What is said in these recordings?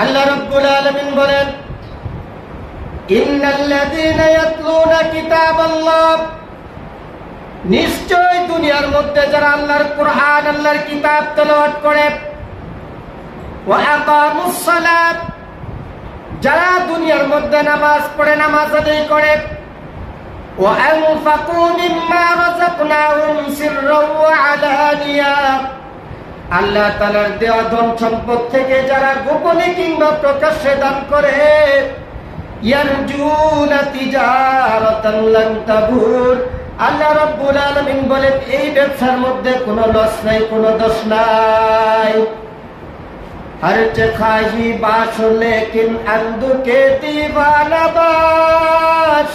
আল্লাহ রাব্বুল আলামিন বলেন, ইন্নাল্লাযীনা ইয়াতলুনা কিতাবাল্লাহ, নিশ্চয় দুনিয়ার মধ্যে যারা আল্লাহর কুরআন, আল্লাহর কিতাব তেলাওয়াত করে, ওয়া আকামুস সালাত, যারা দুনিয়ার মধ্যে নামাজ পড়ে, নামাজ আদায় করে, ওয়া আনফাকু মিম্মা রাযাকনাহুম সিররাও ওয়া আলানিয়া, আল্লাহ তাআলার দেওয়া ধন সম্পদ থেকে যারা গোপনে কিংবা প্রকাশ্যে দান করে, ইয়ারজুনা তিজারাতান লান তাবুর, আল্লাহ রাব্বুল আলামিন বলেন এই ব্যবসার মধ্যে কোনো লস নাই, কোনো দোষ নাই। हर खाही बाश लेकिन अंधु के दीवाना बाश,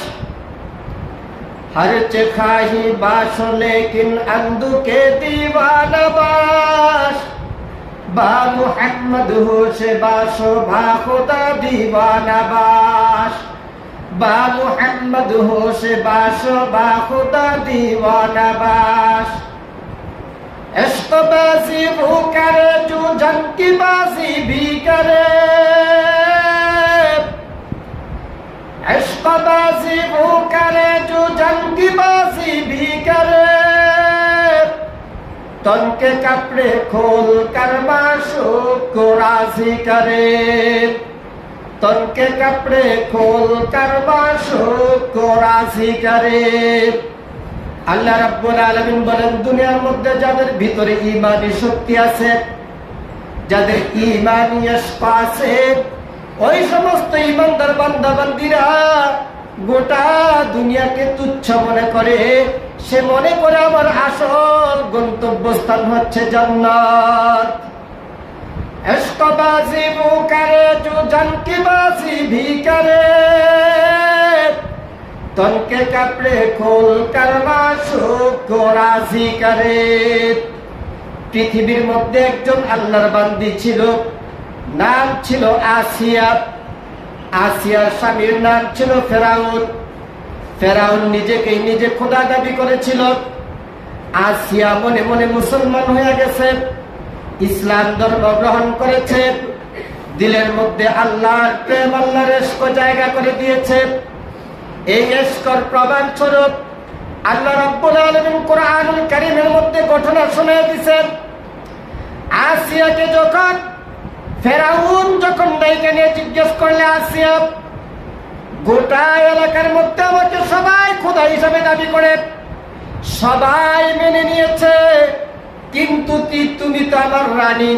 हर खाही बाश लेकिन अंधु के दीवाना बाश, बा मुहम्मद हो से बाशो बा खुदा दीवाना बाश, बा मुहम्मद हो से बाशो बा खुदा दीवाना बाश। इश्क़बाज़ी वो करे जो जंग की बाजी भी करे, इश्क़बाज़ी वो करे जो जंग की बाजी भी करे, तन के कपड़े खोल कर माशूक को राज़ी करे, तन के कपड़े खोल कर माशूक को राज़ी करे। আল্লাহ রাব্বুল আলামিন বলেন, দুনিয়ার মধ্যে যাদের ভিতরে ঈমানি শক্তি আছে, যাদের ঈমানি ইশক আছে, ওই সমস্ত ঈমানদার বান্দা বান্দীরা গোটা দুনিয়াকে তুচ্ছ মনে করে। সে মনে করে আমার আসল গন্তব্যস্থান হচ্ছে জান্নাত। ইশকবাজি वो करे जो जन की बाजी भी करे, तन के कपड़े खोल कर माशूक को राजी करे। পৃথিবীর মধ্যে একজন আল্লাহর বান্দি ছিল, নাম ছিল আসিয়া। আসিয়ার স্বামীর নাম ছিল ফেরাউন। ফেরাউন নিজেকে নিজে খোদা দাবি করেছিল। আসিয়া মনে মনে মুসলমান হয়ে গেছে, ইসলাম ধর্ম গ্রহণ করেছে, দিলের মধ্যে আল্লাহর প্রেম, আল্লাহর ইশক জায়গা করে দিয়েছে। এই ইশকের প্রমাণ স্বরূপ আল্লাহ রাব্বুল আলামিন কোরআনুল কারীমের মধ্যে ঘটনা শুনিয়ে দিয়েছেন। আসিয়াকে যখন ফেরাউন ডাইকে নিয়ে জিজ্ঞেস করলে, আসিয়া গোটা এলাকার মধ্যে আমাকে সবাই খোদা হিসাবে দাবি করে, সবাই মেনে নিয়েছে, কিন্তু তুমি তো আমার রানী,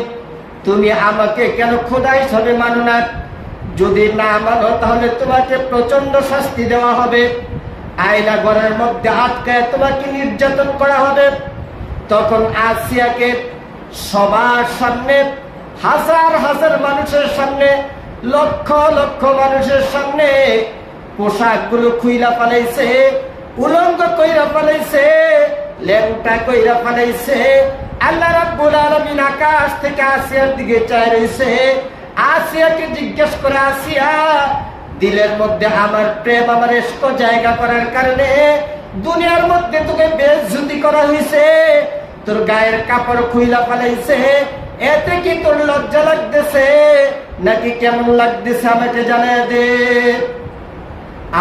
তুমি আমাকে কেন খোদা হিসাবে মানো না? যদি না মানো তাহলে তোমাকে প্রচন্ড শাস্তি দেওয়া হবে, আয়না ঘরের মধ্যে আটকায় তোমাকে নির্যাতন করা হবে। তখন আসিয়াকে সবার সামনে, হাজার হাজার মানুষের সামনে, লক্ষ লক্ষ মানুষের সামনে পোশাকগুলো খুইলা পালাইছে, উলঙ্গ কইরা পালাইছে, ল্যাংটা কইরা পালাইছে। আল্লাহ রাব্বুল আলামিন আকাশ থেকে আসিয়ার দিকে চায় রইছে। আসিয়াকে জিজ্ঞেস করে, আসিয়া দিলের মধ্যে আমার প্রেম, আমার ইশক জায়গা করার কারণে দুনিয়ার মধ্যে তোকে বেইজ্জতি করা হয়েছে, তোর গায়ের কাপড় খুইলা পালাইছে, এতে কি তোর লজ্জা লাগতেছে নাকি কেমন লাগতেছে আমাকে জানাই দে।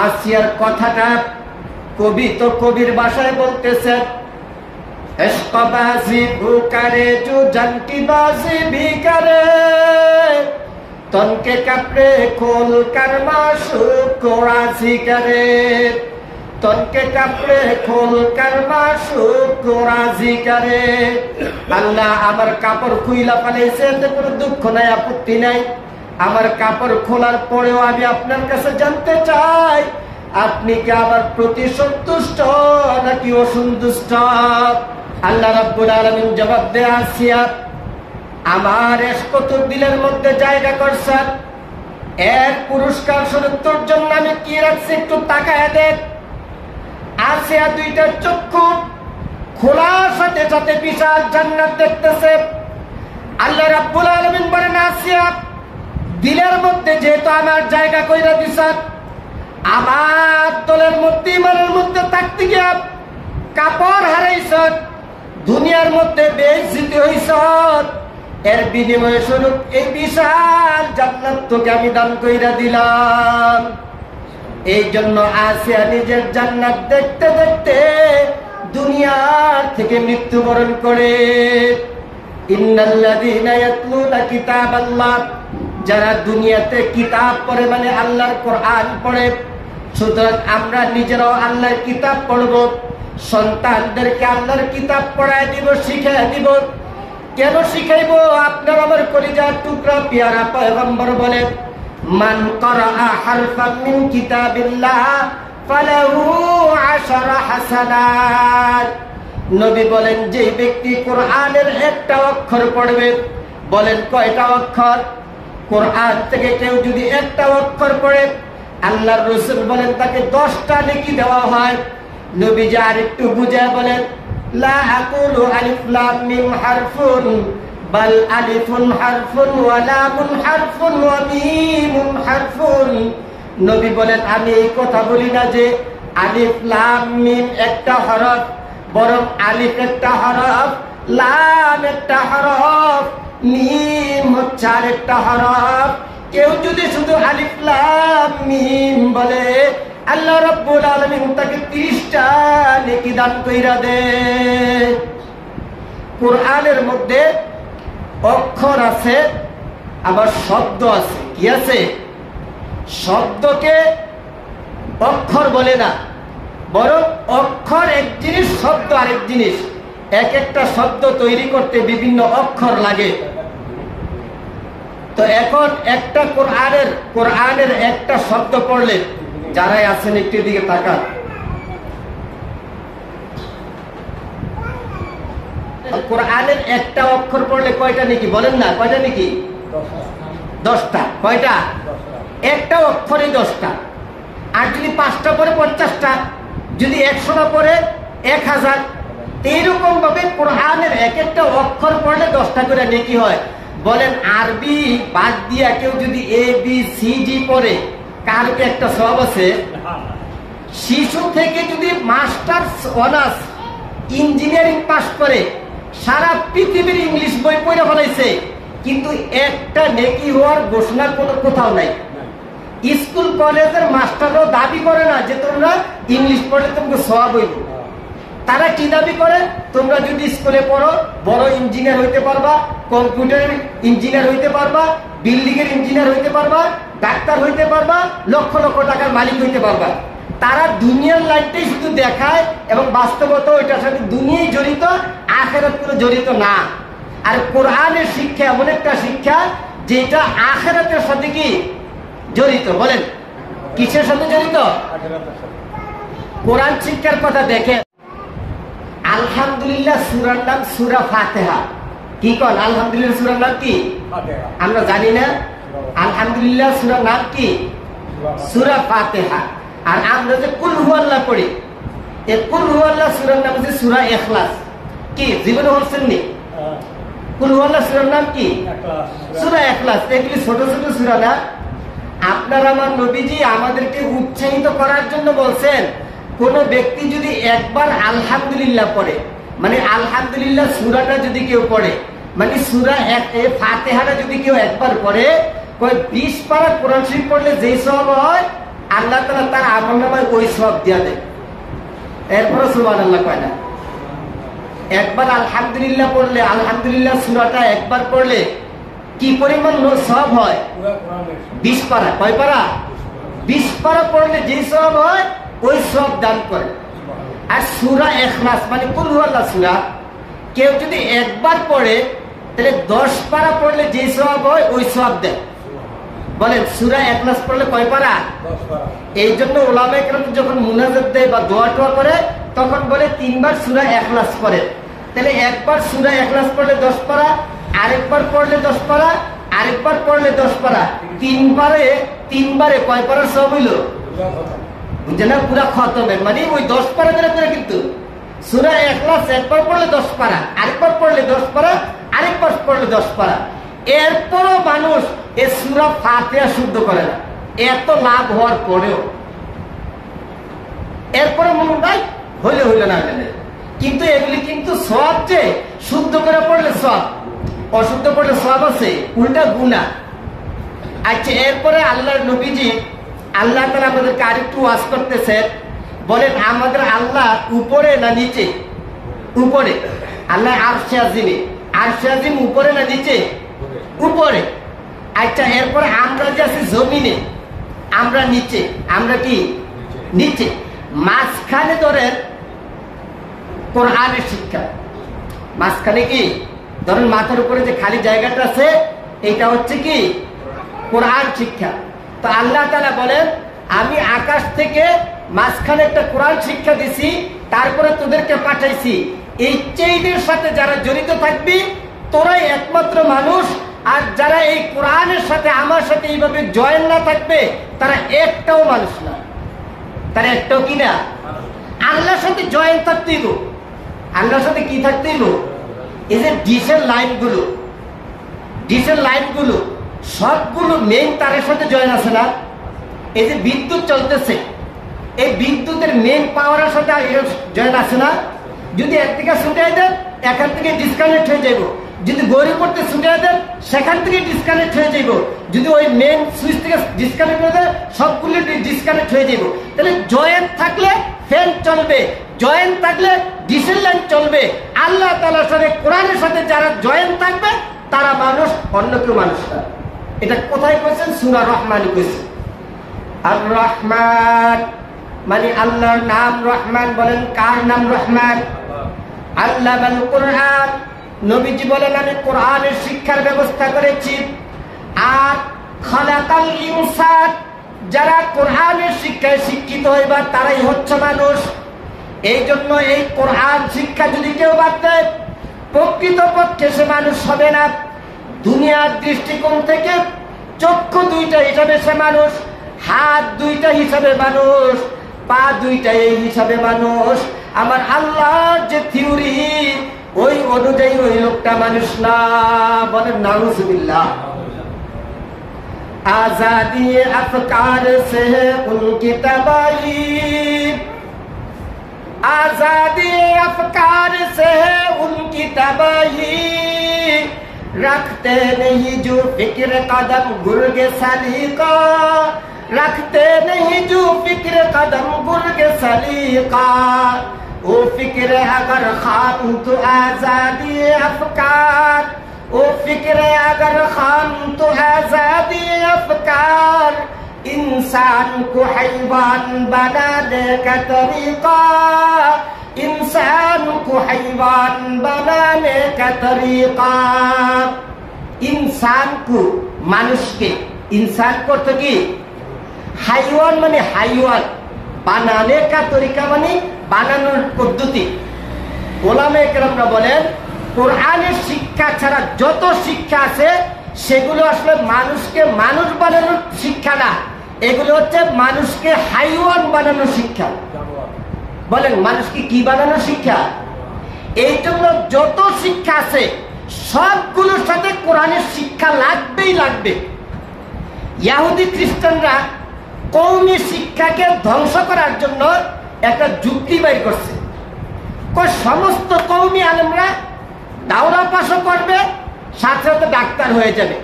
আসিয়ার কথাটা কবি তো কবির ভাষায় বলতেছে, इश्क़बाज़ी वो करे जो जन की बाजी भी करे, तन के कपड़े खोल कर माशूक को राज़ी करे, तन के कपड़े खोल कर माशूक को राज़ी करे। আল্লাহ আমার কাপড় খুইলা পালাইছে, এতে কোনো দুঃখ নাই, আপত্তি নাই। আমার কাপড় খোলার পরেও আমি আপনার কাছে জানতে চাই, আপনি কি আমার প্রতি সন্তুষ্ট নাকি অসন্তুষ্ট? আল্লাহ রাব্বুল আলামিন জবাব দেয়, আসিয়া আমার ইশক তোর দিলের মধ্যে জায়গা করছে, এর পুরস্কার স্বরূপ তোর জন্য আমি কি রাখছি একটু তাকায় দেখ। আসিয়া দুইটা চক্ষু খোলার সাথে সাথে বিশাল জান্নাত দেখতেছে। আল্লাহ রাব্বুল আলামিন বলেন, আসিয়া দিলের মধ্যে যেহেতু আমার জায়গা কইরা দিছ, আমার দলের মধ্যে, ইমানের মধ্যে থাকতে গিয়া কাপড় হারাইছ, দুনিয়ার মধ্যে বেইজ্জতি হইছ, এর বিনিময় স্বরূপ এই বিশাল জান্নাত তোকে আমি দান কইরা দিলাম। এই জন্য আসিয়া নিজের জান্নাত দেখতে দেখতে দুনিয়ার থেকে মৃত্যুবরণ করে। ইন্নাল্লাযীনা ইয়াতলুনা কিতাবাল্লাহ, যারা দুনিয়াতে কিতাব পড়ে মানে আল্লাহর কোরআন পড়ে। সুতরাং আমরা নিজেরাও আল্লাহর কিতাব পড়ব, সন্তানদেরকে আল্লাহর কিতাব পড়ায় দিব, শিখায় দিব। কেন শিখাইব? আপনার আমার কলিজার টুকরা পেয়ারা পয়গম্বর বলেন, মান ক্বারাআ হারফাম মিন কিতাবিল্লাহ ফালাহু 10 হাসানাত। নবী বলেন, যে ব্যক্তি কোরআনের একটা অক্ষর পড়বে, বলেন কয়টা অক্ষর? কোরআন থেকে কেউ যদি একটা অক্ষর পড়ে, আল্লাহর রাসূল বলেন তাকে 10টা নেকি দেওয়া হয়। নবীজি আরেকটু বুঝায় বলেন, লা আকুলু আলিফ লাম মিম হারফুন বাল আলিফুন হারফুন ওয়া লামুন হারফুন ওয়া মিমুন হারফুন। নবী বলেন, আমি এই কথা বলি না যে আলিফ লাম মিম একটা হরফ, বরং আলিফ একটা হরফ, লাম একটা হরফ, মিম হচ্ছে আরেকটা হরফ। কেউ যদি শুধু আলিফ লাম মিম বলে, আল্লাহ রাব্বুল আলামিন তাকে 30টা নেকি দান কইরা দেয়। কোরআনের মধ্যে অক্ষর আছে, আবার শব্দ আছে। কি আছে? শব্দকে অক্ষর বলে না, বরং অক্ষর এক জিনিস, শব্দ আরেক জিনিস। এক একটা শব্দ তৈরি করতে বিভিন্ন অক্ষর লাগে। তো এখন একটা কোরআনের একটা শব্দ পড়লে, যারাই আছেন একটু দিকে তাকান, কোরআনের একটা অক্ষর পড়লে কয়টা নাকি বলেন না? কয়টা নাকি? 10টা। কয়টা? একটা অক্ষরে 10টা। আর যদি 5টা পড়ে 50টা, যদি 100টা পড়ে 1000। এইরকম ভাবে কোরআনের এক একটা অক্ষর পড়লে 10টা করে নেকি হয়। বলেন আরবি বাদ দিয়া কেউ যদি ABCD পড়ে, কার কি একটা সওয়াব আছে? শিশু থেকে যদি মাস্টার্স অনার্স ইঞ্জিনিয়ারিং পাস করে, সারা পৃথিবীর ইংলিশ বই পড়ে ফেলাইছে, কিন্তু একটা নেকি হওয়ার ঘোষণা কোনো কোথাও নাই। স্কুল কলেজের মাস্টারও দাবি করে না যে তোমরা ইংলিশ পড়লে তোমাকে সওয়াব হইব। তারা কি দাবি করে? তোমরা যদি স্কুলে পড়ো, বড় ইঞ্জিনিয়ার হইতে পারবা, কম্পিউটার ইঞ্জিনিয়ার হইতে পারবা, বিল্ডিং এর ইঞ্জিনিয়ার হইতে পারবা, ডাক্তার হইতে পারবা, লক্ষ লক্ষ টাকার মালিক হইতে পারবা। তারা দুনিয়ার লাইফটাই শুধু দেখায়, এবং বাস্তবতা ওইটার সাথে দুনিয়ায় জড়িত, আখিরাত কোনো জড়িত না। আর কোরআনের শিক্ষা এমন একটা শিক্ষা যেটা আখিরাতের সাথে কি জড়িত। বলেন কিসের সাথে জড়িত? কোরআন শিক্ষার কথা দেখে। আলহামদুলিল্লাহ সূরার নাম সূরা ফাতিহা। কি কোন? আলহামদুলিল্লাহ সূরার নাম কি? আমরা জানি না। আলহামদুলিল্লাহ সূরার নাম কি? সূরা ফাতিহা। আর আমরা যে কুল হুয়াল্লাহ পড়ি, এই কুল হুয়াল্লাহ সূরার নাম হচ্ছে সূরা ইখলাস। কি জীবনে বলছেন নি? কুল হুয়াল্লাহ সূরার নাম কি? সূরা ইখলাস। এগুলি ছোট ছোট সূরা না? আপনার আমার নবীজি আমাদেরকে উৎসাহিত করার জন্য বলছেন, কোন ব্যক্তি যদি একবার আলহামদুলিল্লাহ পড়ে, মানে আলহামদুলিল্লাহ সূরাটা যদি কেউ পড়ে, মানে সূরা ফাতিহাটা যদি কেউ একবার পড়ে, 20 পারা কোরআন শরীফ পড়লে যেই সওয়াব হয়, আল্লাহ তাআলা তার আমলনামায় ওই সওয়াব দিয়া দেয়। এরপরে সুবহানাল্লাহ কয় না? একবার আলহামদুলিল্লাহ পড়লে, আলহামদুলিল্লাহ সূরাটা একবার পড়লে কি পরিমাণ সওয়াব হয়? 20 পারা। কয় পারা? 20 পারা পড়লে যে সওয়াব হয়, ওই সওয়াব দান করে। আর সূরা ইখলাস মানে কুল হুয়াল্লাহ সূরা কেউ যদি একবার পড়ে, তাহলে 10 পারা পড়লে যে সওয়াব হয়, ওই সওয়াব দেয়। বলেন সূরা ইখলাস পড়লে কয় পারা? 10 পারা। এই জন্য উলামায়ে কেরাম যখন মুনাজাত দেয় বা দোয়া টোয়া করে, তখন বলে 3 বার সূরা ইখলাস পড়ে। তাহলে একবার সূরা ইখলাস পড়লে 10 পারা, আরেকবার পড়লে 10 পারা, আরেকবার পড়লে 10 পারা, 3 বারে কয় পারা সওয়াব হইল? বুঝছেন না? পুরা খতমের মানে ওই 10 পারা করে। কিন্তু সূরা ইখলাস একবার পড়লে 10 পারা, আরেকবার পড়লে 10 পারা, আরেকবার পড়লে 10 পারা। এরপরও মানুষ এই সূরা ফাতিহা শুদ্ধ করে না, এত লাভ হওয়ার পরেও। এরপরে মনে হয় হইলে হইল না। কিন্তু এগুলি কিন্তু সওয়াব, যে শুদ্ধ করে পড়লে সওয়াব। অশুদ্ধ পড়লে সওয়াব আছে, উল্টা গুনাহ। আচ্ছা, এরপরে আল্লাহর নবীজি আল্লাহ তাআলা আমাদেরকে আরেকটু ওয়াজ করতেছেন, বলেন আমাদের আল্লাহ উপরে না নিচে? উপরে। আল্লাহ আরশে আজিমে, আরশে আজিম উপরে না নিচে? উপরে। আচ্ছা, এরপরে আমরা যে আছি জমিনে, আমরা নিচে। আমরা কি? নিচে। মাঝখানে ধরেন কোরআনের শিক্ষা, মাঝখানে কি ধরেন মাথার উপরে যে খালি জায়গাটা আছে, এটা হচ্ছে কি কোরআন শিক্ষা। তো আল্লাহ তাআলা বলেন আমি আকাশ থেকে মাঝখানে একটা কোরআন শিক্ষা দিছি, তারপরে তোদেরকে পাঠাইছি। এই চেইনের সাথে যারা জড়িত থাকবি তোরাই একমাত্র মানুষ, আর যারা এই কোরআনের সাথে আমার সাথে এইভাবে জয়েন না থাকবে তারা একটাও মানুষ না। তারা একটাও কি না? আল্লাহর সাথে জয়েন থাকতেই গো। আল্লাহর সাথে কি থাকতেই গো? এই যে ডিশের লাইনগুলো, ডিশের লাইনগুলো সবগুলো মেইন তারের সাথে জয়েন আছে না? এই যে বিদ্যুৎ চলতেছে, এই বিদ্যুতের মেইন পাওয়ারের সাথে জয়েন আছে না? যদি একদিকে ছুটে দেন এখান থেকে ডিসকানেক্ট হয়ে যাইব, যদি গড়ি পড়তে ছুটে দেন সেখান থেকে ডিসকানেক্ট হয়ে যাইব, যদি ওই মেইন সুইচ থেকে ডিসকানেক্ট হয়ে দেন সবগুলো ডিসকানেক্ট হয়ে যাইব। তাহলে জয়েন থাকলে ফ্যান চলবে, জয়েন থাকলে ডিসেল লাইন চলবে। আল্লাহ তাআলার সাথে কোরআনের সাথে যারা জয়েন থাকবে তারা মানুষ, অন্য কেউ মানুষ না। এটা কোথায় কইছেন? সূরা রহমান কইছেন। আর রহমান মানে আল্লাহর নাম রহমান। বলেন কার নাম রহমান? আল্লামাল কোরআন। নবীজি বলেন আমি কোরআনের শিক্ষার ব্যবস্থা করেছি। আর খালাকাল ইনসান, যারা কোরআনের শিক্ষায় শিক্ষিত হইবা তারাই হচ্ছে মানুষ। এই জন্য এই কোরআন শিক্ষা যদি কেউ বাদ দেয় প্রকৃতপক্ষে সে মানুষ হবে না। দুনিয়ার দৃষ্টিকোণ থেকে চক্ষু দুইটা হিসাবে সে মানুষ, হাত দুইটা হিসাবে মানুষ, পা দুইটা এই হিসাবে মানুষ। আমার আল্লাহর যে থিওরি ওই অনুযায়ী ওই লোকটা মানুষ না। বলেন নাউজুবিল্লাহ। आजादी अफकार से है उनकी तबाही, आजादी अफकार से है उनकी तबाही, रखते नहीं जो फिक्र कदम गुर्गे सलीका, रखते नहीं जो फिक्र कदम गुर्गे सलीका, वो फिक्र अगर खाम तो आजादी अफकार, वो फिक्र अगर खाम तो आजादी अफकार, इंसान को हैवान बनाने का तरीका, इंसान को हैवान बनाने का तरीका। इंसान को मानुष के, इंसान को तो की হাইওয়ান মানে হাইওয়ান, বানানে কা তরিকা মানে বানানোর পদ্ধতি। ওলামা কেরামরা বলেন কোরআনের শিক্ষা ছাড়া যত শিক্ষা আছে সেগুলো আসলে মানুষকে মানুষ বানানোর শিক্ষা না, এগুলো হচ্ছে মানুষকে হাইওয়ান বানানোর শিক্ষা। বলেন মানুষকে কি বানানোর শিক্ষা? এই জন্য যত শিক্ষা আছে সবগুলোর সাথে কোরআনের শিক্ষা লাগবেই লাগবে। ইহুদি খ্রিস্টানরা কওমি শিক্ষাকে ধ্বংস করার জন্য একটা যুক্তি বের করছে। সমস্ত কওমি আলেমরা দাওরা পাশও করবে, সাথে সাথে ডাক্তার হয়ে যাবে,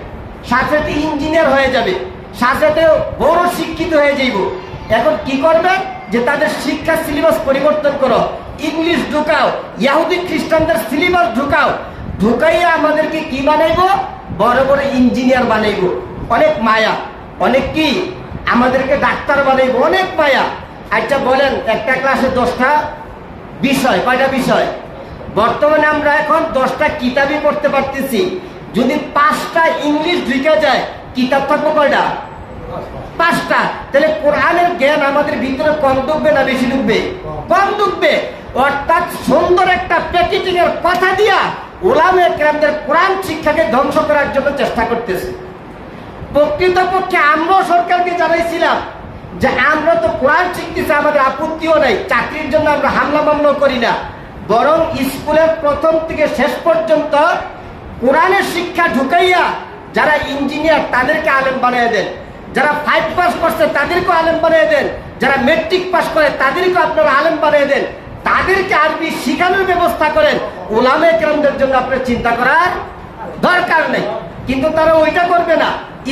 সাথে সাথে ইঞ্জিনিয়ার হয়ে যাবে, সাথে সাথে বড় শিক্ষিত হয়ে যাইব। এখন কি করবে? যে তাদের শিক্ষা সিলেবাস পরিবর্তন করো, ইংলিশ ঢুকাও, ইহুদি খ্রিস্টানদের সিলেবাস ঢুকাও, ঢুকাইয়া আমাদেরকে কি বানাইবো? বড় বড় ইঞ্জিনিয়ার বানাইবো। অনেক মায়া, অনেক কি আমাদেরকে ডাক্তার বানাইবো, অনেক মায়া। আচ্ছা বলেন একটা ক্লাসে 10টা বিষয়, কয়টা বিষয়? বর্তমানে আমরা এখন 10টা কিতাবই পড়তে পারতেছি। যদি 5টা ইংলিশ ঢুকে যায় কিতাব থাকবো কয়টা? 5টা। তাহলে কোরআনের জ্ঞান আমাদের ভিতরে কম ঢুকবে না বেশি ঢুকবে? কম ঢুকবে। অর্থাৎ সুন্দর একটা প্যাকেজিং এর কথা দিয়া ওলামা কেরামদের কোরআন শিক্ষাকে ধ্বংস করার জন্য চেষ্টা করতেছে। প্রকৃতপক্ষে আমরাও সরকারকে জানাইছিলাম যে আমরা তো কোরআন শিখতেছি, আমাদের আপত্তিও নাই, চাকরির জন্য আমরা হামলা মামলা করি না, বরং স্কুলের প্রথম থেকে শেষ পর্যন্ত কোরআনের শিক্ষা ঢুকাইয়া যারা ইঞ্জিনিয়ার তাদেরকে আলেম বানিয়ে দেন, যারা 5 পাস করছে তাদেরকে আলেম বানিয়ে দেন, যারা মেট্রিক পাস করে তাদেরকে আপনারা আলেম বানিয়ে দেন, তাদেরকে আরবি শিখানোর ব্যবস্থা করেন। ওলামা কেরামদের জন্য আপনার চিন্তা করার দরকার নেই। কিন্তু তারা ওইটা করবে না,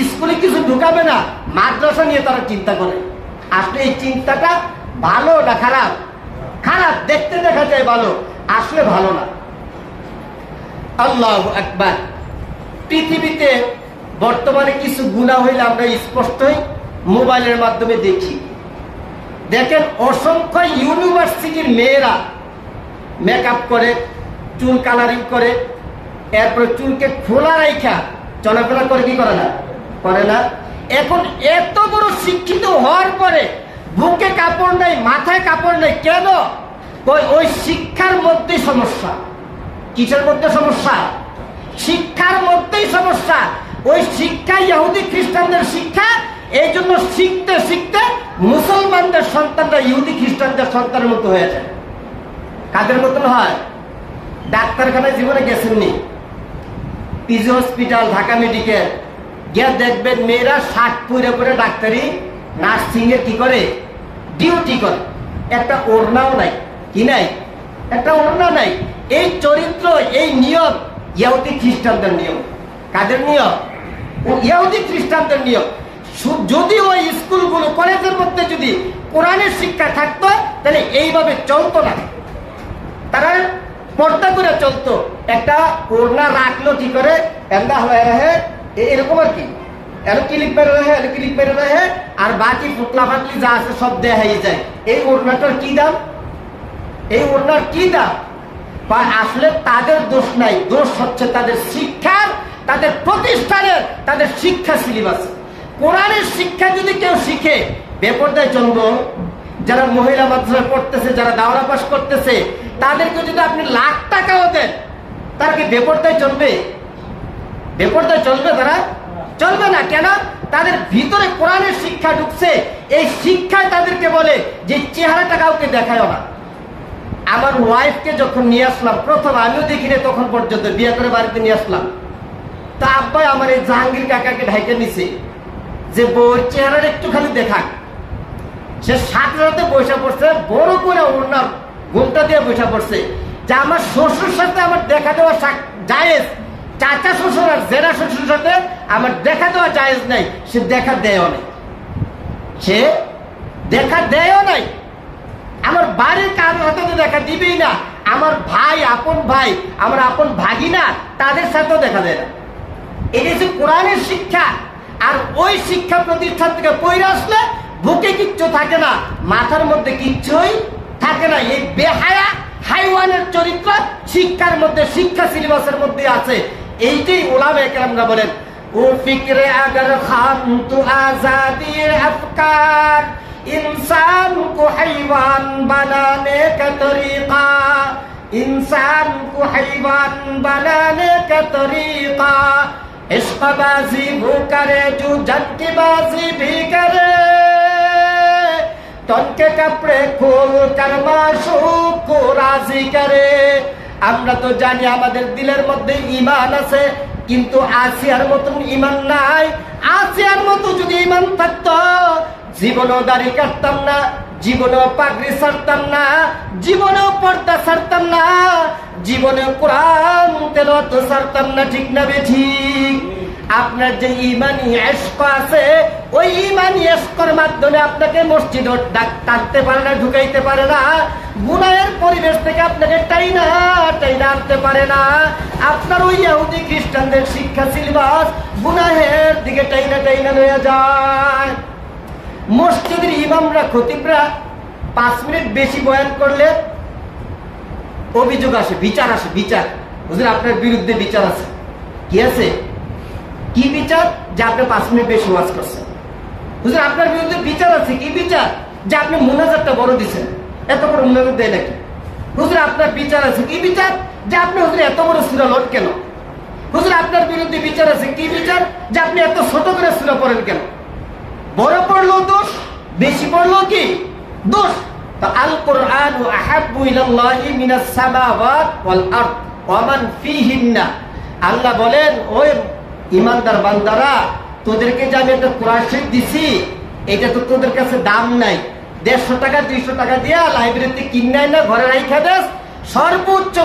স্কুলে কিছু ঢুকাবে না, মাদ্রাসা নিয়ে তারা চিন্তা করে। আসলে এই চিন্তাটা ভালো না খারাপ? খারাপ। দেখতে দেখা যায় ভালো, আসলে ভালো না। আল্লাহু আকবার। পৃথিবীতে বর্তমানে কিছু গুনাহ হইলে আমরা স্পষ্টই মোবাইলের মাধ্যমে দেখি। দেখেন, অসংখ্য ইউনিভার্সিটির মেয়েরা মেকআপ করে, চুল কালারিং করে, এরপরে চুলকে খোলা রাইখা চলাফেরা করে, কি করে না? করে না। এখন এত বড় শিক্ষিত হওয়ার পরে বুকে কাপড় নেই, মাথায় কাপড় নেই, কেন? ওই শিক্ষার মধ্যেই সমস্যা। কিসের মধ্যে সমস্যা? শিক্ষার মধ্যেই সমস্যা। ওই শিক্ষা ইহুদি খ্রিস্টানদের শিক্ষা। এই জন্য শিখতে শিখতে মুসলমানদের সন্তানরা ইহুদি খ্রিস্টানদের সন্তানের মতো হয়ে যায়। কাদের মতন হয়? ডাক্তারখানায় জীবনে গেছেননি? পিজি হসপিটাল, ঢাকা মেডিকেল গিয়ে দেখবেন মেয়েরা শার্ট পরে পরে ডাক্তারি নার্সিং এর কি করে, ডিউটি করে। একটা ওড়নাও নাই। কি নাই? একটা ওড়না নাই। এই চরিত্র, এই নিয়ম ইহুদি খ্রিস্টানদের নিয়ম। কাদের নিয়ম? ইহুদি খ্রিস্টানদের নিয়ম। যদি ওই স্কুলগুলো, কলেজের মধ্যে যদি কোরআনের শিক্ষা থাকতো, তাহলে এইভাবে চলতো না। তারা পর্দা করে চলতো। একটা ওড়না রাখলো কি করে, এরকম আর কি, ক্লিপ মেরে রহে, ক্লিপ মেরে রহে, আর বাকি ফুটলা ফাটলি যা আছে সব দেখাই যায়। এই ওড়নাটার কি দাম? এই ওড়নার কি দাম? আসলে তাদের দোষ নাই, দোষ হচ্ছে তাদের শিক্ষার, তাদের প্রতিষ্ঠানের, তাদের শিক্ষা সিলেবাস। কোরআনের শিক্ষা যদি কেউ শিখে, বেপরদায় চলবো। যারা মহিলা মাদ্রাসায় পড়তেছে, যারা দাওরা পাস করতেছে, তাদেরকে যদি আপনি লাখ টাকাও দেন, তারা কি বেপরদায় চলবে? বেপরদায় চলবে? তারা চলবে না। কেন? তাদের ভিতরে কোরআনের শিক্ষা ঢুকছে। এই শিক্ষায় তাদেরকে বলে যে চেহারাটা কাউকে দেখায়ও না। আমার ওয়াইফকে যখন নিয়ে আসলাম, প্রথম আমিও দেখিনি তখন পর্যন্ত, বিয়ে করে বাড়িতে নিয়ে আসলাম, তা আব্বাই আমার এই জাহাঙ্গীর কাকাকে ঢাইকে নিছে যে বউর চেহারাটা একটুখানি দেখাক। সে সাথে সাথে বসে পড়ছে, বড় করে ওনার ঘুমটা দিয়ে বসে পড়ছে যে আমার শ্বশুর সাথে আমার দেখা দেওয়া জায়েজ, চাচা শ্বশুর আর জেরা শ্বশুর সাথে আমার দেখা দেওয়া জায়েজ নাই। সে দেখা দেয়ও নাই, সে দেখা দেয়ও নাই। আমার বাড়ির কারোর হাতে দেখা দিবেই না। আমার ভাই, আপন ভাই, আমার আপন ভাগিনা, তাদের সাথেও দেখা দেয় না। এটা হচ্ছে কোরআনের শিক্ষা। আর ওই শিক্ষা প্রতিষ্ঠান থেকে পড়ে আসলে বুকে কিচ্ছু থাকে না, মাথার মধ্যে কিচ্ছুই থাকে না। এই বেহায়া হাইওয়ানের চরিত্র শিক্ষার মধ্যে, শিক্ষা সিলেবাসের মধ্যে আছে। এইটাই উলামায়ে কেরামরা বলেন, ও ফিকরে আগার খান তু আজাদির আফকার, इंसान को हैवान बनाने का तरीका, इंसान को हैवान बनाने का तरीका, इश्कबाजी वो करे जो जंगबाजी भी करे, तन के कपड़े खोल कर माशूक को राजी करे। আমরা তো জানি আমাদের দিলের মধ্যে ঈমান আছে, কিন্তু আসিয়ার মতন ঈমান নাই। আসিয়ার মতো যদি ঈমান থাকতো, জীবনেও দাড়ি কাটতাম না, জীবনেও পাগড়ি ছাড়তাম না, জীবনেও পর্দা ছাড়তাম না, জীবনেও কোরআন তেলাওয়াত ছাড়তাম না। ঠিক না বেঠিক? আপনার যে ঈমানি ইশক আছে, ওই ঈমানি ইশকের মাধ্যমে আপনাকে মসজিদে ডাকতে পারে না, ঢুকাইতে পারে না। গুনাহের পরিবেশ থেকে আপনাকে টাইনা আনতে পারে না। আপনার ওই ইহুদি খ্রিস্টানদের শিক্ষা সিলেবাস গুনাহের দিকে টাইনা হয়ে যায়। মসজিদের ইমামরা, খতিবরা 5 মিনিট বেশি বয়ান করলে অভিযোগ আসে, বিচার আসে। বিচার, হুজুর আপনার বিরুদ্ধে বিচার আছে। কি আছে? কি বিচার? যে আপনি 5 মিনিট বেশি ওয়াজ করছেন। হুজুর আপনার বিরুদ্ধে বিচার আছে। কি বিচার? যে আপনি মুনাজাতটা বড় দিচ্ছেন। এত বড় মুনাজাত দেয় নাকি? হুজুর আপনার বিচার আছে। কি বিচার? যে আপনি হুজুর এত বড় সূরা লোড কেন? হুজুর আপনার বিরুদ্ধে বিচার আছে। কি বিচার? যে আপনি এত ছোট করে সূরা পড়েন কেন? বড় পড়লো দোষ, বেশি পড়লো কি দোষ? তো আল কোরআন আহাব্বু ইলাল্লাহি মিনাস সামাওয়াত ওয়াল আরদ ওয়া মান ফিহিন্না। আল্লাহ বলেন, ওই ঈমানদার বান্দারা, তোদেরকে যে আমি একটা কোরআন শরীফ দিছি, এটা তো তোদের কাছে দাম নাই। 150 টাকা 200 টাকা দিয়া লাইব্রেরিতে কিনে না, ঘরে রাইখা দেস। সর্বোচ্চ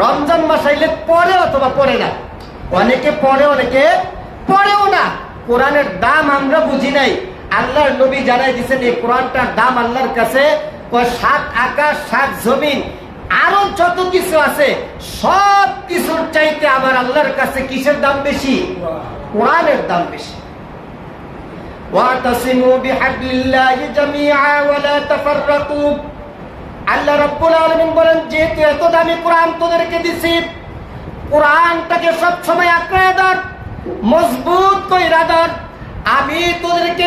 রমজান মাস আইলে পরে অথবা পরে না, অনেকে পড়ে, অনেকে পড়েও না। কোরআনের দাম আমরা বুঝি নাই। আল্লাহর নবী জানাই দিচ্ছেন এই কোরআনটার দাম আল্লাহর কাছে 7 আকাশ 7 জমিন আরো যত কিছু আছে সব কিছুর চাইতে আমার আল্লাহর কাছে কিসের দাম বেশি? কোরআনের দাম বেশি। ওয়াতাসিমু বিহাবলিল্লাহি জামিআ ওয়া লা তাফাররাকু। আল্লাহ রাব্বুল আলামিন বলেন, যেহেতু এত দামি কোরআন তোদেরকে দিছি, কোরআনটাকে সব সময় আঁকড়ে ধর, মজবুত কইরা ধর। আমি তোদেরকে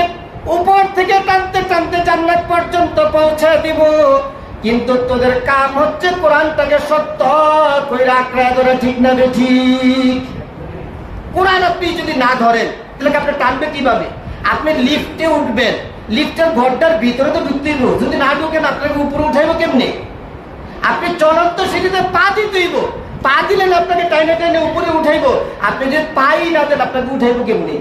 উপর থেকে টানতে টানতে জান্নাত পর্যন্ত পৌঁছে দিব, কিন্তু তোদের কাম হচ্ছে কোরআনটাকে সত্য কইরা আঁকড়ে ধরে, ঠিক না ঠিক? কোরআন আপনি যদি না ধরেন তাহলে আপনি টানবে কিভাবে? আপনি লিফটে উঠবেন, লিফটের ঘরটার ভিতরে তো ঢুকতেই, যদি না ঢুকেন আপনাকে উপরে উঠাইব কেমনে? আপনি চলন্ত সিঁড়িতে পা দিতেইব, পা দিলেন আপনাকে টাইনে টাইনে উপরে উঠাইব। আপনি যদি পাই না দেন আপনাকে উঠাইব কেমনে?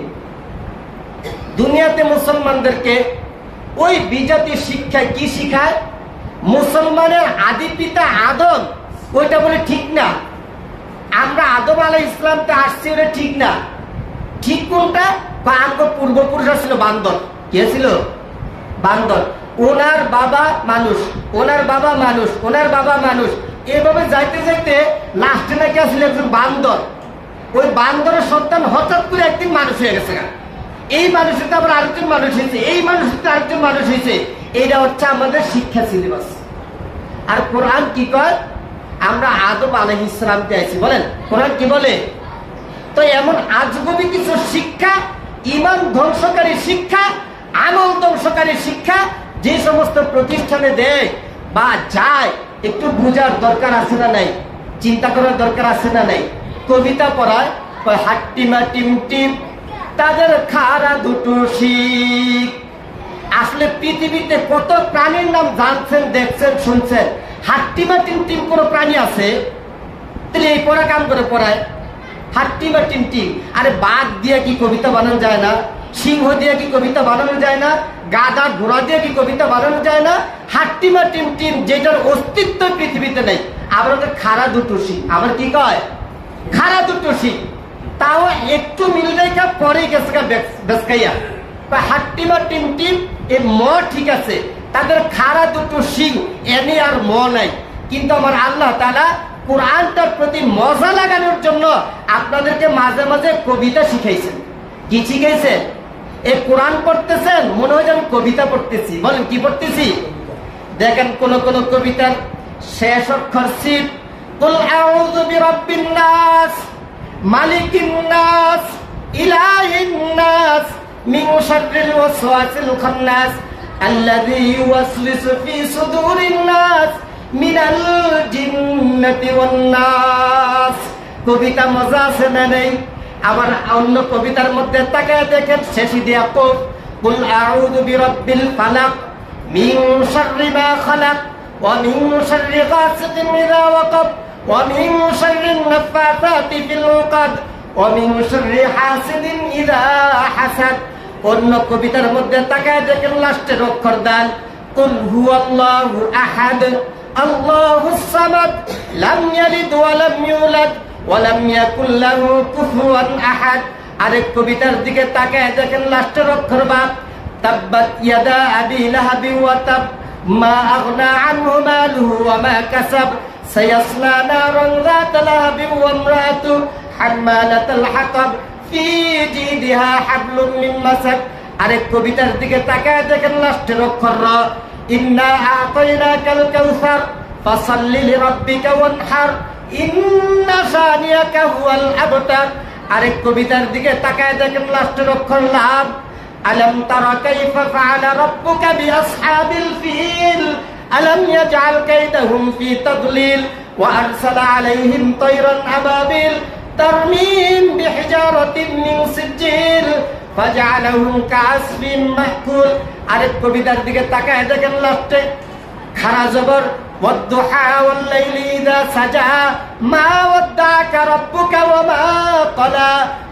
দুনিয়াতে মুসলমানদেরকে ওই বিজাতি শিক্ষায় কি শিখায়? মুসলমানের আদি পিতা আদম, ওইটা বলে ঠিক না। আমরা আদম আলাইহিস সালামতে আসছি, ওটা ঠিক না। ঠিক কোনটা? আমার পূর্বপুরুষ ছিল বান্দর। কে ছিল? বান্দর। ওনার বাবা মানুষ, ওনার বাবা মানুষ, ওনার বাবা মানুষ, এভাবে যাইতে যাইতে লাস্টে নাকি আসলে একজন বান্দর। ওই বান্দরের সন্তান হঠাৎ করে একদিন মানুষ হয়ে গেছে। এই মানুষের আবার আরেকজন মানুষ হয়েছে, এই মানুষের আরেকজন মানুষ হয়েছে। এইটা হচ্ছে আমাদের শিক্ষা সিলেবাস। আর কোরআন কি কয়? আমরা আদম আলাইহিস সালামকে আইছি। বলেন কোরআন কি বলে? তো এমন আজগবি কিছু শিক্ষা, ঈমান ধ্বংসকারী শিক্ষা, আমল ধ্বংসকারী শিক্ষা যে সমস্ত প্রতিষ্ঠানে দেয় বা যায়, একটু বুঝার দরকার আছে না নাই? চিন্তা করার দরকার আছে না নাই? কবিতা পড়ায়, হাট্টিমা টিম টিম তাদের খারা দুটো শিখ। আসলে পৃথিবীতে কত প্রাণীর নাম জানছেন, দেখছেন, শুনছেন? হাট্টিমা টিম টিম কোন প্রাণী আছে? তাহলে এই পড়া কাম করে পড়ায় হাট্টিমা টিম টিম। আরে বাঘ দিয়ে কি কবিতা বানানো যায় না? সিংহ দিয়ে কি কবিতা বানানো যায় না? গাধা ঘোড়া দিয়ে কি কবিতা বানানো যায় না? হাট্টিমা টিম টিম যেটার অস্তিত্ব পৃথিবীতে নেই। আবার ওদের খারা দুটো শিখ। আবার কি কয়? খারা দুটো শিখ। তাও একটু মিল রেখা পরে গেছে বেসকাইয়া। হাট্টিমা টিম টিম এ ম ঠিক আছে, তাদের খারা দুটো শিং এনে আর ম নাই। কিন্তু আমার আল্লাহ তাআলা কোরআনটার প্রতি মজা লাগানোর জন্য আপনাদেরকে মাঝে মাঝে কবিতা শিখাইছেন। কি শিখাইছেন? এই কোরআন পড়তেছেন, মনে হয় আমি কবিতা পড়তেছি। বলেন কি পড়তেছি? দেখেন কোন কোন কবিতার শেষ অক্ষর সিপ। কুল আউযু বিরাব্বিন নাস মালিকিন নাস ইলাহিন নাস মিন শাররিল ওয়াসওয়াসিল খান্নাস আল্লাযী ইউওয়াসওয়িসু ফী সুদুরিন নাস মিনাল জিন্নাতি ওয়ান নাস। কবিতা মজা আছে না নেই? আবার অন্য কবিতার মধ্যে তাকায় দেখেন, শেষে দিয়া কফ। কুল আউযু বিরাব্বিল ফালাক মিন শাররি মা খালাক ওয়া মিন শাররি গাসিকিন ইযা ওয়াকাব ওয়া মিন শাররিন নাফাসাতি ফিল উকাদ ওয়া মিন শাররি হাসিদিন ইযা হাসাদ। অন্য কবিতার মধ্যে তাকায় দেখেন লাস্টের অক্ষর দাল। কুল হুয়াল্লাহু আহাদ আল্লাহুস সামাদ লাম ইয়ালিদ ওয়া লাম ইউলাদ ওয়া লাম ইয়াকুল লাহু কুফুয়ান আহাদ। আরেক কবিতার দিকে তাকায় দেখেন লাস্টের অক্ষর বা। তাব্বাত ইয়াদা আবি লাহাবি ওয়া তাব মা আগনা আনহু মালুহু ওয়া মা কাসাব সায়াসলা নারান যাতা লাহাবি ওয়া ইমরাতু হাম্মালাতাল হাতাব ফি জিদিহা হাবলুম মিন মাসাদ। আরেক কবিতার দিকে তাকায় দেখেন লাস্টের অক্ষর র। ইন্না আতাইনাকাল কাউসার ফাসাল্লি লিরাব্বিকা ওয়ানহার ইন্না শানিয়াকা হুয়াল আবতার। আরেক কবিতার দিকে তাকায় দেখেন লাস্টের অক্ষর লাম। আলাম তারা কাইফা ফাআলা রাব্বুকা বিআসহাবিল ফিল আলাম ইয়াজআল কাইদাহুম ফি তাদলিল ওয়া আরসালা আলাইহিম তায়রান আবাবিল তারমিম বিহিজারাতিন মিন সিজিল ফাজআলাহুম কাআসফিন মাকুল। আরেক কবিতার দিকে তাকায় দেখেন লাস্টে খারা জবর ওয়াদ-দুহা ওয়াল-লাইলি ইযা সাজা মা ওয়াদ্দাকা রাব্বুকা ওয়া মা ক্বালা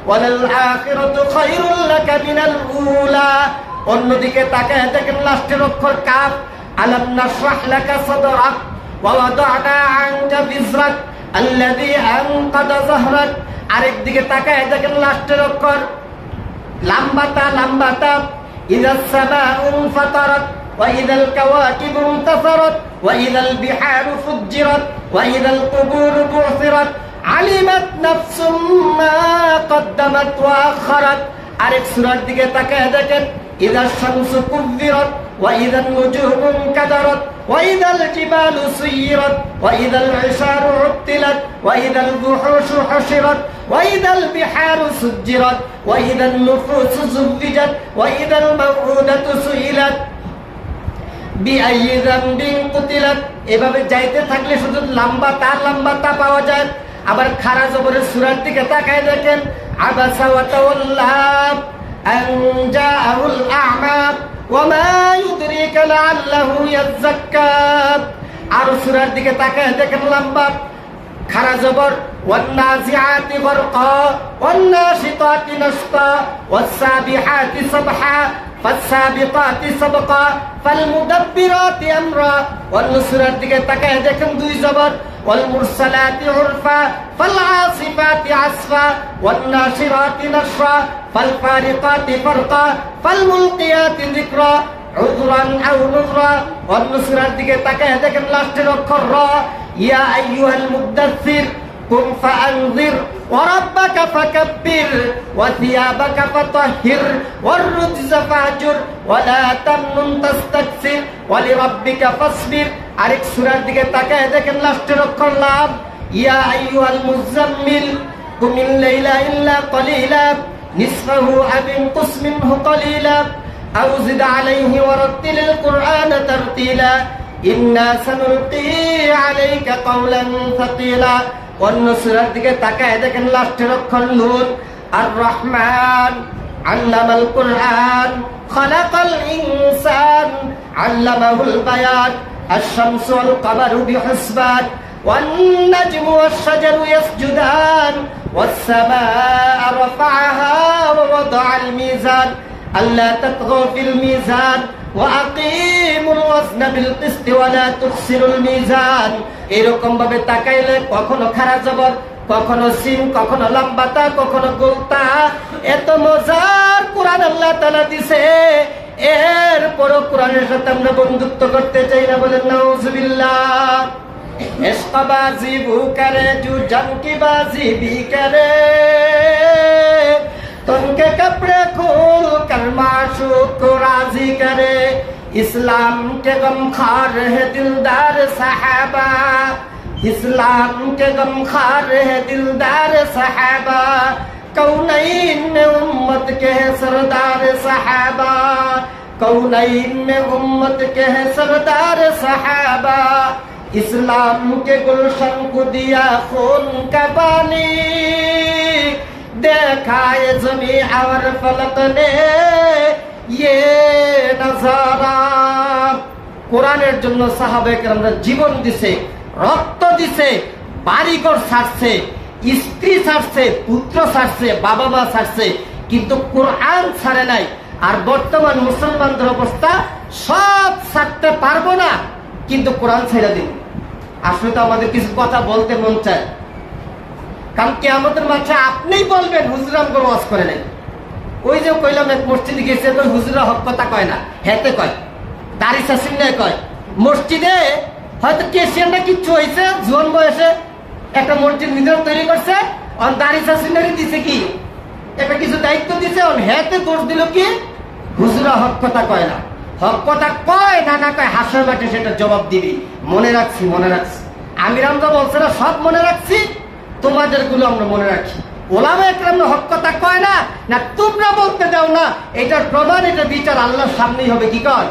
ওয়ালাল আখিরাতু খায়রুল লাকা মিনাল উলা। অন্যদিকে তাকায় দেখেন লাস্টের অক্ষর কাফ। আলাম নাশরাহ লাকা সাদরাক ওয়া ওয়াদা'না আনকা বিজরাক আল্লাযী আনকাদা যাহরাক আরেক দিকে তাকায় দেখেন লাস্টের অক্ষর লাম্বাতা লাম্বাতা ইযাস সামাউ ফাতারাত ওয়া ইযাল কাওয়াকিবু ইনতাসারাত ওয়া ইযাল বিহারু ফুজ্জিরাত ওয়া ইযাল কুবুরু বু'থিরাত আলিমাত নাফসুম মা কদ্দামাত ওয়া আখারাত। আরেক সূরার দিকে তাকায় দেখেন ইযাস শামসু কুব্বিরাত ওয়া ইযান নুজুমু ইনকাদারাত ওয়া ইযাল জিবালু সুয়িরাত ওয়া ইযাল ইশারু উত্তিলাত ওয়া ইযাল বুহুশু হুশিরাত ওয়া ইযাল বিহারু সুজ্জিরাত ওয়া ইযান নুফুসু যুওwijat ওয়া ইযাল মাউউদাতু সুইলাত বিআইয়ি যামবিন কুতিলাত। এভাবে যাইতে থাকলে শুধু লম্বা তা পাওয়া যায়। আবার খারা জবরের সূরার দিকে তাকায় দেখেন আবাসা ওয়া তাওয়াল্লা আন জাআহুল আ'মা ওয়া মা ইউদরিকা লাআল্লাহু ইয়াযাক্কা। আর সূরার দিকে তাকায় দেখেন লম্বা খারা জবর ওয়ান নাজিআতি গরকা ওয়ান নাশিতাতি নাশতা ওয়াস সাবিহাতি সাবহা ফাসসাবিকাতি সাবকা ফালমুদাব্বিরাতি আমরা। ওয়ান সূরার দিকে তাকায় দেখেন দুই জবর ওয়াল মুরসালাতি উরফা ফালআসিফাতি আসফা ওয়ান নাশিরাতি নাশরা ফালফারিকাতি ফারকা ফালমুলকিয়াতি যিকরা উযরান আও নুযরা। ওয়ান সূরার দিকে তাকায় দেখেন লাস্টের অক্ষর র ইয়া আইয়ুহাল মুদাথথির কুম ফাআনযির ওয়া রাব্বাকা ফাকাব্বির ওয়া থিয়াবাকা ফাতাহহির ওয়ার রুজজা ফাহজুর ওয়া লা তামনুন তাস্তাকসির ওয়া লিরাব্বিকা ফাসবির। আরেক সূরার দিকে তাকায় দেখেন লাস্টের অক্ষর লাম ইয়া আইয়ুহাল মুযাম্মিল কুমিল লাইলা ইল্লা কলিলা নিসফাহু আও ইনকুস মিনহু কলিলা আও জিদ আলাইহি ওয়া রাত্তিলিল কুরআনা তারতিলা ইন্না সানুলকি আলাইকা কাওলান সাকিলা। অন্য সূরার দিকে তাকায় দেখেন লাস্টের অক্ষর নুন আর রহমান আল্লামাল কুরআন খালাকাল ইনসান আল্লামাহুল বায়ান আশ-শামসু ওয়াল কমারু বিহুসবান ওয়ান নাজমু ওয়াশ-শাজারু ইয়াসজুদান ওয়াস-সামা'a রাফa'aha ওয়া ওয়াদা'আল মিজান আল্লা তাতগাউ ফিল মিজান ওয়া আকিমুল ওয়াজনা বিল কিসতি ওয়া লা তুখসিরুল মিজান। এরকম ভাবে তাকাইলে কখনো খারা জবর কখনো সিন কখনো লম্বাতা কখনো গোলতা। এত মজার কোরআন আল্লাহ তাআলা দিছে, এরপরও কোরআনের সাথে আমরা বন্ধুত্ব করতে চাই না, বলেন নাউজুবিল্লাহ। ইশকবাজি ভু করে জু জান কি বাজি ভি করে तनके कपड़े खोल कर माशूक को राजी करे। इस्लाम के गम खार है दिलदार सहाबा, इस्लाम के गम खार है दिलदार सहाबा। कौनैन में उम्मत के है सरदार सहाबा, कौनैन में उम्मत के है सरदार सहाबा। इस्लाम के गुलशन को दिया खून का पानी, देखा ये ज़मीं और फलक ने ये नजारा। কোরআনের জন্য সাহাবায়ে কেরামরা জীবন দিছে, রক্ত দিছে, বাড়িঘর ছাড়ছে, স্ত্রী ছাড়ছে, পুত্র ছাড়ছে, বাবা মা ছাড়ছে, কিন্তু কোরআন ছাড়ে নাই। আর বর্তমান মুসলমানদের অবস্থা সব ছাড়তে পারবো না কিন্তু কোরআন ছেড়ে দিন। আসলে তো আমাদের কিছু কথা বলতে মন চায়, কারণ কিয়ামতের মাঠে আপনিই বলবেন হুজুর আমগো ওয়াজ করে নাই। ওই যে কইলাম এক মসজিদে গেছে, তো হুজুরা হক কথা কয় না, হেতে কয় দাড়ি চাষিন নাই কয়। মসজিদে হয়তো কেশিয়ানটা কিচ্ছু হয়েছে, জোয়ান বয়সে একটা মসজিদ নিজের তৈরি করছে, অন দাড়ি চাষিনারি দিছে কি একটা কিছু দায়িত্ব দিছে, অন হেতে দোষ দিল কি হুজুরা হক কথা কয় না। হক কথা কয় না না কয় হাসর মাঠে সেটা জবাব দিবি। মনে রাখছি মনে রাখছি, আমির হামজা বলছে না সব মনে রাখছি, তোমাদের গুলো আমরা মনে রাখি। ওলামা একরাম হক কথা কয় না না তোমরা বলতে দাও না, এটার প্রমাণ এটা বিচার আল্লাহর সামনেই হবে। কি কর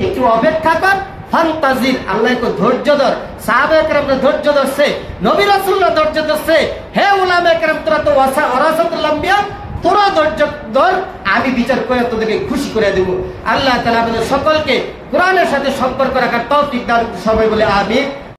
একটু অপেক্ষা কর, ফান্তাজির। আল্লাহ একটু ধৈর্য ধর। সাহাবায়ে কেরামরা ধৈর্য ধরছে, নবী রাসূলরা ধৈর্য ধরছে। হে ওলামা একরাম তোরা তো ওয়ারাসাতুল আম্বিয়া, তোরা ধৈর্য ধর, আমি বিচার করে তোদেরকে খুশি করে দেব। আল্লাহ তাআলা আমাদের সকলকে কোরআনের সাথে সম্পর্ক রাখার তৌফিক দান। সবাই বলে আমিন।